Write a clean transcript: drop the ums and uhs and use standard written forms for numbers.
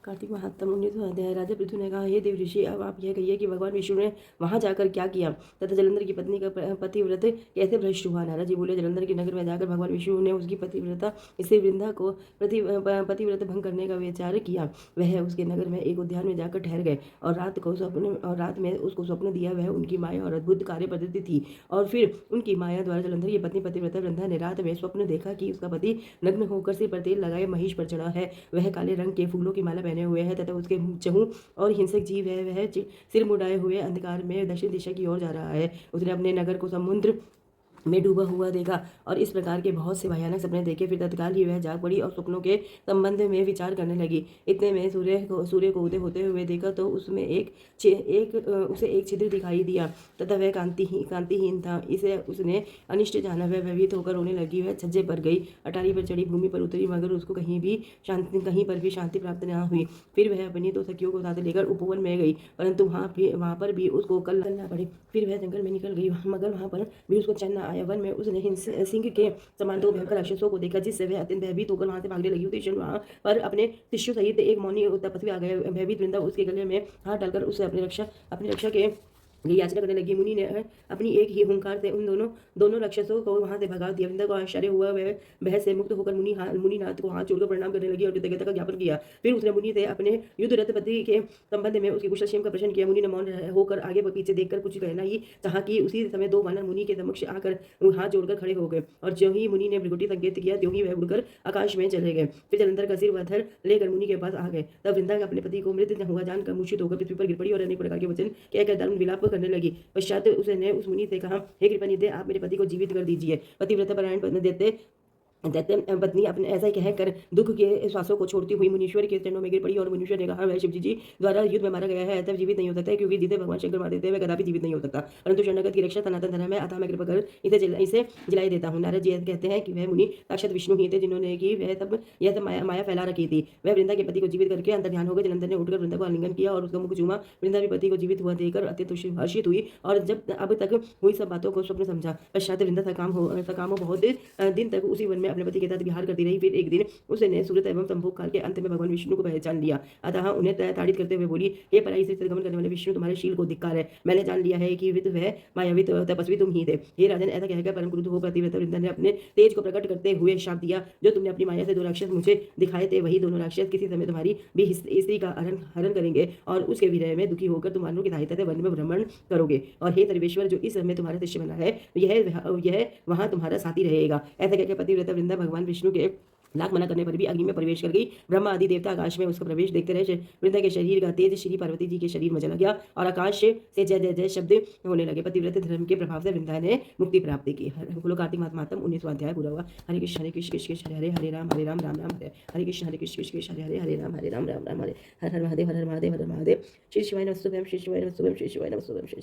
कार्तिक महात्म 19वां अध्याय। राजा पृथु ने कहा, हे देव ऋषि, अब आप यह कहिए कि भगवान विष्णु ने वहां जाकर क्या किया तथा जलंधर की पत्नी का पतिव्रत कैसे भ्रष्ट हुआ। नारद जी बोले, जलंधर के नगर में जाकर भगवान विष्णु ने उसकी पतिव्रता स्त्री वृंदा को पतिव्रत भंग करने का विचार किया। वह उसके नगर में एक उद्यान में जाकर ठहर गए और रात में उसको स्वप्न दिया। वह उनकी माया और अद्भुत कार्य पद्धति थी। और फिर उनकी माया द्वारा जलंधर की पत्नी पतिव्रता वृंदा ने रात में स्वप्न देखा कि उसका पति नग्न होकर सिर पर तेल लगाए महिष पर चढ़ा है। वह काले रंग के फूलों की माला पहने हुए है तथा उसके चहु और हिंसक जीव है। वह सिर मुड़ाए हुए अंधकार में दक्षिण दिशा की ओर जा रहा है। उसने अपने नगर को समुद्र में डूबा हुआ देखा और इस प्रकार के बहुत से भयानक सपने देखे। फिर तत्काल ही वह जाग पड़ी और स्वप्नों के संबंध में विचार करने लगी। इतने में सूर्य को उदय होते हुए देखा तो उसमें उसे एक छिद्र दिखाई दिया तथा वह कांतिहीन था। इसे उसने अनिष्ट जाना। वह भयभीत होकर रोने लगी। वह छज्जे पर गई, अटारी पर चढ़ी, भूमि पर उतरी, मगर उसको कहीं पर भी शांति प्राप्त न हुई। फिर वह अपनी दो सखियों को साथ लेकर उपवन में गई, परंतु वहां पर भी उसको कल करना पड़ी। फिर वह जंगल में निकल गई, मगर वहां पर भी उसको चैन न आया। वन में उसने सिंह के समान दो भयंकर राक्षसों को देखा, जिससे वह अत्यंत भयभीत होकर वहां से भागने लगी। उसी क्षण वहां पर अपने शिष्यों सहित एक मौनी तपस्वी आ गए। भयभीत वृंदा उसके गले में हाथ डालकर उससे अपनी रक्षा के लिए याचना करने लगी। मुनि ने अपनी एक ही हुंकार से उन दोनों राक्षसों को वहां से भगा दिया। वृंदा को आश्चर्य हुआ। वह भय से मुक्त होकर मुनिनाथ को हाथ जोड़कर प्रणाम करने लगी और कृतज्ञता का ज्ञापन किया। फिर उसने मुनि से अपने युद्धरत पति के संबंध में उसकी कुशल क्षेम का प्रश्न किया। मुनि ने मौन होकर आगे पीछे देखकर कुछ कहना ही चाहा कि उसी समय दो वानर मुनि के समक्ष आकर हाथ जोड़कर खड़े हो गए और ज्यों ही मुनि ने भृगुटी संकेत किया त्यों ही वह उड़कर आकाश में चले गए। फिर जलंधर का सिर वधर लेकर मुनि के पास आ गए। तब वृंदा अपने पति को मृत हुआ जानकर मूर्छित होकर पृथ्वी पर गिर पड़ी और अनेक प्रकार के वचन कहकर दारुण विलाप करने लगी। पश्चात उसने उस मुनि से कहा, हे कृपानिधि, आप मेरे पति को जीवित कर दीजिए। पतिव्रता परायण देते पत्नी अपने ऐसा ही कहकर दुख के श्वासों को छोड़ती हुई मुनीश्वर के चरणों में गिर पड़ी और मुनीश्वर ने कहा, वह शिव जी द्वारा युद्ध में मारा गया है, अतः जीवित नहीं हो सकता, क्योंकि जिसे भगवान शंकर मार देते हैं वह कदापि जीवित नहीं हो सकता। परंतु शरणागत की रक्षा सनातन धर्म है, अतः मैं कृपा कर इसे जलाई देता हूँ। नारद जी कहते हैं कि वह मुनि साक्षात विष्णु ही थे, जिन्होंने की यह सब माया फैला रखी थी। वह वृंदा के पति को जीवित करके अंतर ध्यान हो गए। जलंधर ने उठकर वृंदा को आलिंगन किया और उसका मुख चूमा। वृंदा भी पति को जीवित हुआ देखकर अत्यंत हर्षित हुई और जब अब तक हुई सब बातों को स्वप्न समझा। पश्चात वृंदा सकाम बहुत दिन तक उसी वन में अपने पति के साथ विहार करती रही। फिर एक दिन उसने सूरत एवं संभोग काल के अंत में भगवान विष्णु को पहचान लिया। अतः उन्हें ताड़ित करते हुए बोली, हे पराई से गमन करने वाले विष्णु, तुम्हारे शील को धिक्कार है। मैंने जान लिया है कि वह मायावी तपस्वी तुम ही थे। हे राजन, ऐसा कहकर परम क्रुद्ध हो पतिव्रता वृंदा ने अपने तेज को प्रकट करते हुए शाप दिया, जो तुमने अपनी माया से दो राक्षस मुझे दिखाए थे, वही दोनों राक्षस किसी समय तुम्हारी भी स्त्री का हरण करेंगे और उसके विरह में दुखी होकर तुम वानरों की सहायता से वन में भ्रमण करोगे। और हे सर्वेश्वर, जो इस समय तुम्हारा शिष्य बना है, यह वहां तुम्हारा साथी रहेगा। ऐसा कहकर पतिव्रता वृंदा भगवान विष्णु के लाख मना करने पर भी अग्नि में प्रवेश कर गई। ब्रह्मा आदि देवता आकाश में उसका प्रवेश देखते रहे। वृंदा के शरीर का तेज श्री पार्वती जी के शरीर में चला गया और आकाश से जय जय जय शब्द होने लगे। पतिव्रत धर्म के प्रभाव से वृंदा ने मुक्ति प्राप्त की। बोलो कार्तिक महात्म 19वां अध्याय पूरा हुआ। हरे कृष्ण कृष्ण कृष्ण हरे हरे राम राम राम हरे हरे कृष्ण कृष्ण कृष्ण हरे राम राम राम हरे हर हर महादेव हर हर महादेव हर हर महादेव। श्री शिवाय नमस्तुभ्यं श्री शिवाय नमस्तुभ्यं श्री शिवाय नमस्तुभ्यं।